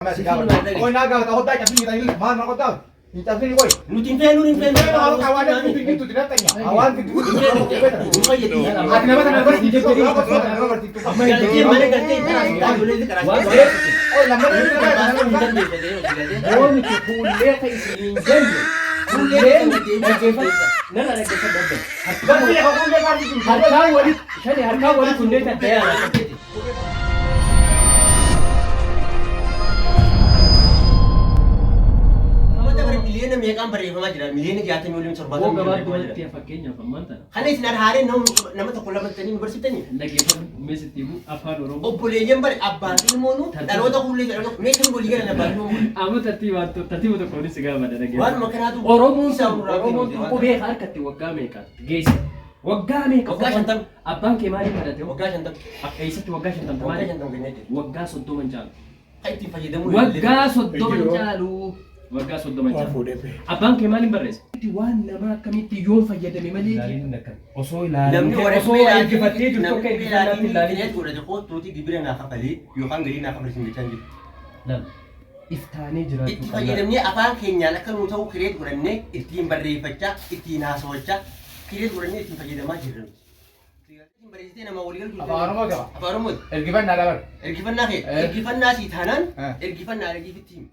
Koy naga takot tayo kasi kita ini mahal takot tayo. Kita sini koy. Nutin pe. Kawan ada pintu itu tidak tanya. Awan pintu itu. Rumah jadi. Hati nama tanah bersih itu. Ganti mana ganti tanah boleh sekarang. Oh lama itu kan. Oh ni kuliah kayak sini jadi. Kuliah nana nak kita dapat. Ganti aku kuliah kan itu. Harga wali kuliah tak daya. Miliyan na kan barifama jira miliyan na jata miliyan sorba वो गवार दो तिया fakkeenya fammanta kana isinar haare nama tokko lama tani universitani dhaggeeffatu meesitiibu afaan oromoo obboleeyyan bare abbaan ilmoonu dhaloota hullee jedhamu meeshaan walii galan abbaan ilmoonu amma tartiiba tokkoon si gaafadha dhaggeeffatu waan makanaatu oromoon qubee harkatti waggaa meeqa geesse waggaa meeqa waggaa shantam abbaan kee maaliif kadhate waggaa shantam eessatti waggaa shantam waggaa shantam kennete waggaa 30 caalu kan itti fayyadamu waggaa 30 caalu waggaa 30 caalu abbaan kee maaliif barreesse waan nama akkamitti yoo fayyadame malee osoo namni osoo eeggifattee jirtu akka eeggifannaatti ilaalee godhate kootuuti gibira naa kafalee yookaan galii naa kafalisiin jechaan jiru. Lama iftaanee jiraachuu itti fayyadamnee afaan keenyaan akka nu ta'u kireet godhannee ittiin barreeffachaa ittiin haasawachaa kireet godhannee ittiin fayyadamaa jirra. Barreessitee nama walii galchuu Afaan Oromoo qaba. Afaan Oromoo. Ergifannaa dabar. Ergifannaa kee ergifannaa sii taanaan ergifannaa ergifittiin.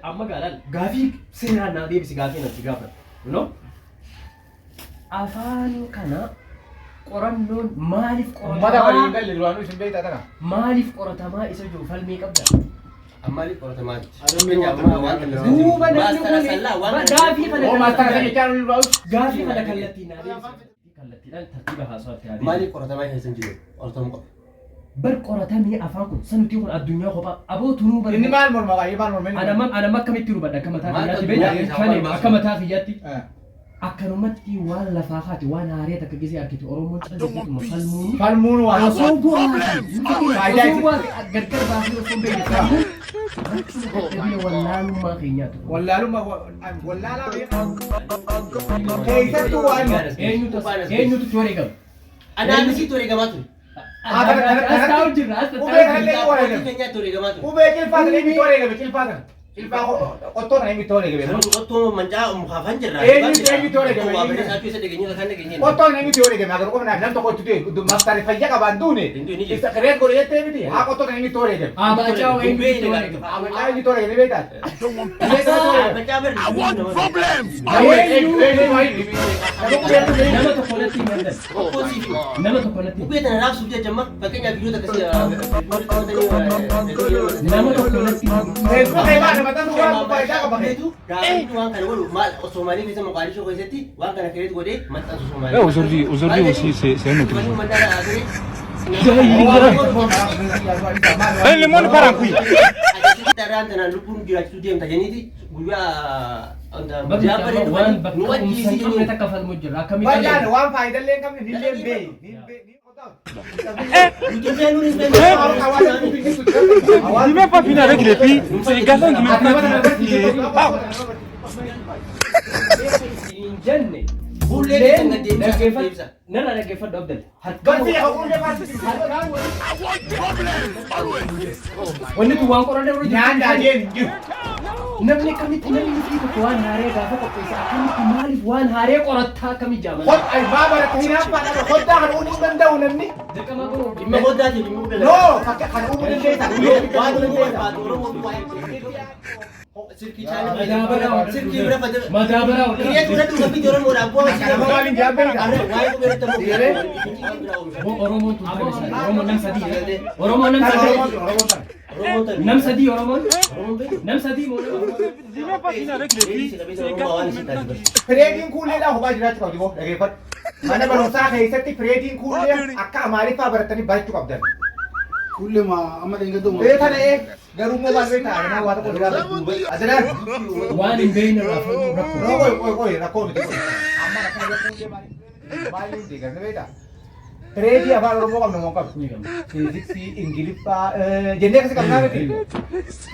amma gaadhaan gaafii seenaa naa deebisi gaafii natti gaafata. No? Afaan kana qorannoon maaliif Ummata waliin galle duraanuu isin beektaa tana. maaliif qoratamaa isa jiru falmii qabda? Ammaaliif qoratamaa Duuba namni kun gaafii kana Oo maastara sana jechaan ol baa'us. gaafii kana kallattiin naa deebisi. Kallattiidhaan tartiiba haasawatti haa deebisi. maaliif qoratamaa keessan jiru qoratamu qaba. bar qoratamee afaan kun sanuti kun addunyaa kophaa aboo tunuu bar Inni maal morma baay'ee maal morma inni. anamma akkamitti rubadha akka mataa Maal kiyyaatti addunyaa beektaa keessaa shanii maal akka mataa kiyyaatti Eh. akkanumatti waan lafaa haati waan haaree takka gisee argite oromoon calleessituma falmuun Falmuun waan. osoo bu'aa Faayidaa osoo bu'aa gargar baasee osoo beekamu rakkina wallaalummaa keenyaatu Wallaalummaa wallaalaa beekaa. Keessattuu waan. eenyutu tooree gaba Anaan misi ture gamaa ture. as taa'u jirra as Abbootii keenyaa ture gamaa ture. Qubee cilfaa sana inni tooree gabe cilfaa sana. Cilfaa qottoo sana inni tooree gabe. Qottoo mancaa mukaafan jirra. Eenyu tooree gabe. Waa bari saachuu isa dhageenyota kan dhageenyeen. Qottoo sana inni tooree gabe. Agar qofna nam tokko itti maftari fayya qabaan duune. Isa qireen godhe jettee miti. Haa qottoo sana inni tooree gabe. Abacaa eenyutu tooree gaba Abacaa inni tooree gabe beektaa. Mancaa bari. nama tokko natti himadhan nama tokko natti Bukkee tana raabsuuf jecha amma fakkeenyaaf biyyoota akkasii nama tokko natti Gaafiin waan kana godhu maal Soomaalii keessa Moqaadishoo keessatti waan kana kireet godhee maxxansu Soomaalii. Aujourd'hui aussi, c'est un autre jour. Le monde part en couille. Daraan tanaan lubbuun jiraachuu deemta jeniiti guyyaa waan bakka umsan qabne takka falmu jira akkamitti Baay'aan waan faayidaalee hin qabne ni beey. Il ne va pas finir avec les filles. C'est les garçons qui me jenne Hullee keessan gad deebisa. narra dhaggeeffadhu Abdal wanni kun waan qoranne irra Nyaanni ajeen hin jiru. namni akkamitti namni fi tokko waan haaree gaafa qopheessa akkamitti maaliif waan haaree qorattaa akkamitti jaamala Maa barate hin hafaa hoddaa kan uumuu danda'u namni. dirqama garuu Dhimma goddaati dhimma goddaati. No fakka kan uumuu dandeessa. Waan barbaadu Oromoo sirkii chaanii sirkii bira fadda. madaabaraa Kireet godhadhu gabbitti Oromoodhaaf bu'aa Nama waliin jaabbee waa'ee qubeerratti Oromoon tun taane isaa Oromoon nam sadii Oromoon nam sadii nam sadii Oromoon nam sadii moo Il ne va pas finir avec les filles. C'est les garçons qui me Fireediin kuulleedhaan hubaa jiraachuu qabdi moo dhageeffadhu. Mana barumsaa keessatti fireediin kuullee akka amaariffaa baratanii barachuu qabdan. Kulle ma amma dinga do Beeta ta'ee garuu moo maal beektaa? Nama waa tokko duraa Adanaan. waan hin beekne irraa fudhuu rakkoo Qoy rakkoo miti qoy. Amma rakkoo kuullee maaliif hin deegarne beektaa? Fireedii afaan Oromoo qabna moo qabna? Fiiziksii, Ingiliffaa jennee akkasii qabnaa miti.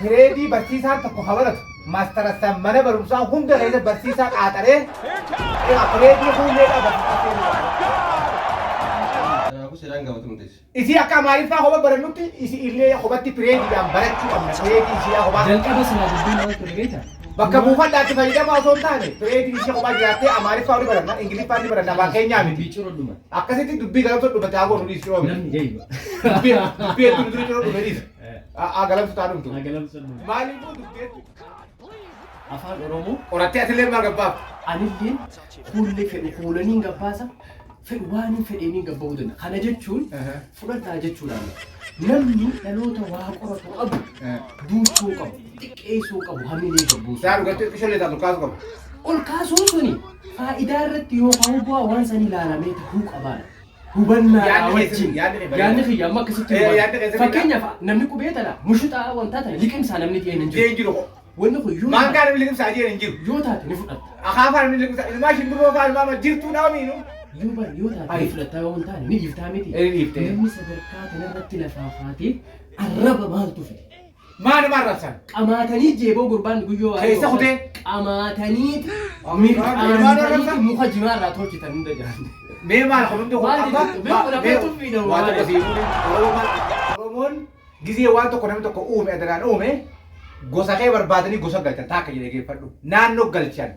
Fireedii barsiisaan tokko haa baratu. Maastarasaan mana barumsaa hunda keessa barsiisaa qaaxaree fireedii kuulleedhaa barsiisaa kun seeraan gaafatu murteessa. Isi akka maaliifaa hoba barannutti isi illee hobatti pireediidhaan barachuu qabna. Pireedii ishee hobaa. Jalqaba sana dubbiin maal ture beektaa? Bakka buufaadhaatti fayyadamaa osoo hin taane pireediin ishee hobaa jiraattee amaariffaa ni baranna ingiliffaa ni baranna afaan keenyaa miti. Biiciroo dhuma. Akkasitti dubbii galamsa dhumate haa goonu dhiis ciroo miti. Namni gahima. Dubbii hedduu dura ciroo dhume dhiis. Galamsa taa dhumtu. Galamsa dhuma. Maaliifuu dubbii hedduu. Afaan Oromoo. Qorattee asillee maal gabbaaf? Anilleen fuullee fedhu fuulaniin gabbaasa. Fedhu waan fedheeniin gabbahuu danda'a. Kana jechuun fudhataa jechuudhaan namni dhaloota waa qoratu qabu duuchuu qabu xiqqeessuu qabu hamilee gabbuusu. Saa dhugattee ishollee taatu kaasu qabu. Ol kaasuun suni faayidaa irratti yookaan bu'aa waan san ilaalamee ta'uu qabaadha. Hubannaa wajjin yaadni kiyya amma akkasitti fakkeenyaaf namni qubee tana mushuxaa wantaa tana liqimsaa namni dhiyeenya hin jiru. Jeen jiru. Wanni kun yoo Maankaan namni liqimsaa jeen hin jiru. yoo taate ni fudhatta. Akaafaan namni liqimsaa ilmaa shimbirroo fa'aa ilmaa jirtuu dhaamiinu. Yoo taate ni fudhatta yoo hin taane ni dhiiftaa miti. Dhiiftee. Namni sadarkaa kanarratti lafaa faatee arraba maaltu fide? Maal arrabsan? Qamaatanii jeeboo gurbaan guyyoo Keessa kutee? Qamaatanii arrabsan? muka jimaarraa tolchitan hunda jiran. Mee maal hundi Maal jedhu? Mee kun akka tuffii dha waan waan tokko siifuu. Oromoon gizee waan tokko namni tokko uume adaraan uume gosa kee barbaadanii gosa galchan taakka jedhee geeffadhu. Naannoo galchan.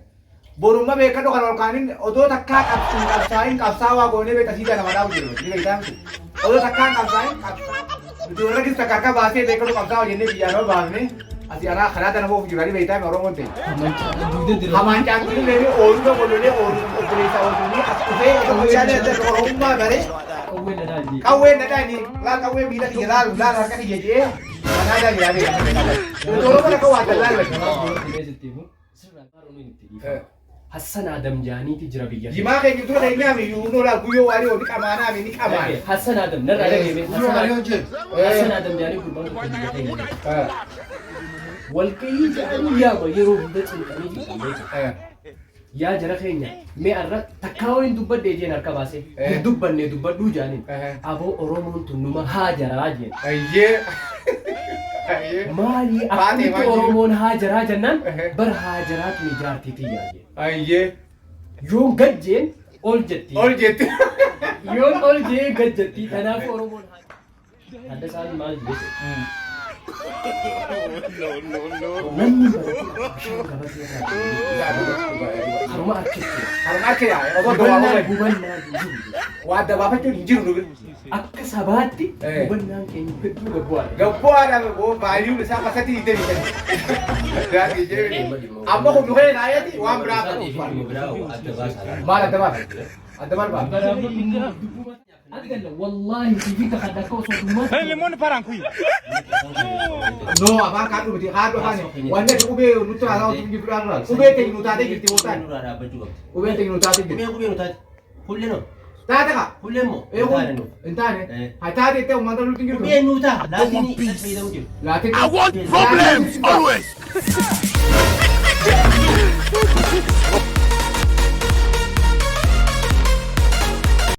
Borummaa beekadhu kan ol kaaniin odoo takkaa qabsaa'iin qabsaawaa goonee beekasiidha nama dhaabu jiru. Ni beektaa miti. Odoo takkaan qabsaa'iin qabsaawaa. Ijoollee gis takka akka baasee beekadhu qabsaawaa jennee biyyaanoo baafne asii anaa karaa dana boofu jiru. Ni beektaa Oromoon ta'e. Hamaan caanqillee leeni ooluu tokko lolee ooluu obboleessaa ooluu as dhufee Oromummaa garee. Qawween dhadhaani laal qawwee miila kiyya laal harka kiyya jee kanaa dhaan yaadee. Oromoo akka waa dallaa Hassan Adam jaaniiti jira biyya. Jimaa keenya dura keenyaa mi yuunoo laal guyyoo waarii oolii qamaanaa mi ni qamaan. Hassan Adam narraa dhageeme. Guyyoo waarii hojjetu. Hassan Adam jaanii gurbaan tokko biyya keenya. Walqayyii jedhanii yaaba yeroo hunda cinqanii jedhamee yaa jara keenya mee arra takkaa wayin dubbadde jeen harka baase dubbanne dubbadhuu jaaniin aboo Oromoon tunnuma haa jaraa jeen. Ayyee. Maali akkamitti Oromoon haa jaraa jennaan bar haa jaraatu ijaartiitii yaajee. Ayyee. Yoon gad jeen ol jetti. Ol jetti. Yoon ol jee gad jetti kanaaf Oromoon haa. Adda isaanii maal jedhee? Namni barate bishaan gabatee irraa haruma harkitti. Haruma harkee yaa. Hubannaan jiru. Waa dabaafachuun hin jiru. Akka sabaatti hubannaan keenya hedduu gabbu'aadha. Gabbu'aadha boo baay'uun isaa fasatti hin deebisan. Amma kun dhufee naayati waan biraa qabu. Maal adda baafata? Adda maal baafata? Adda wallahi TV takadaka osoo Hey, limon parang kui. No, abang kan ubi hado kan. Wanda ube nutu ala ubi gitu ala. Ube te nuta te gitu bukan. Ube te nuta te gitu. Ube nuta. Kulle no. Tata ka? Kulle mo. Entane. Hai tadi te umanda lu tinggi. Ube nuta. Latini. Latin. I want problems always.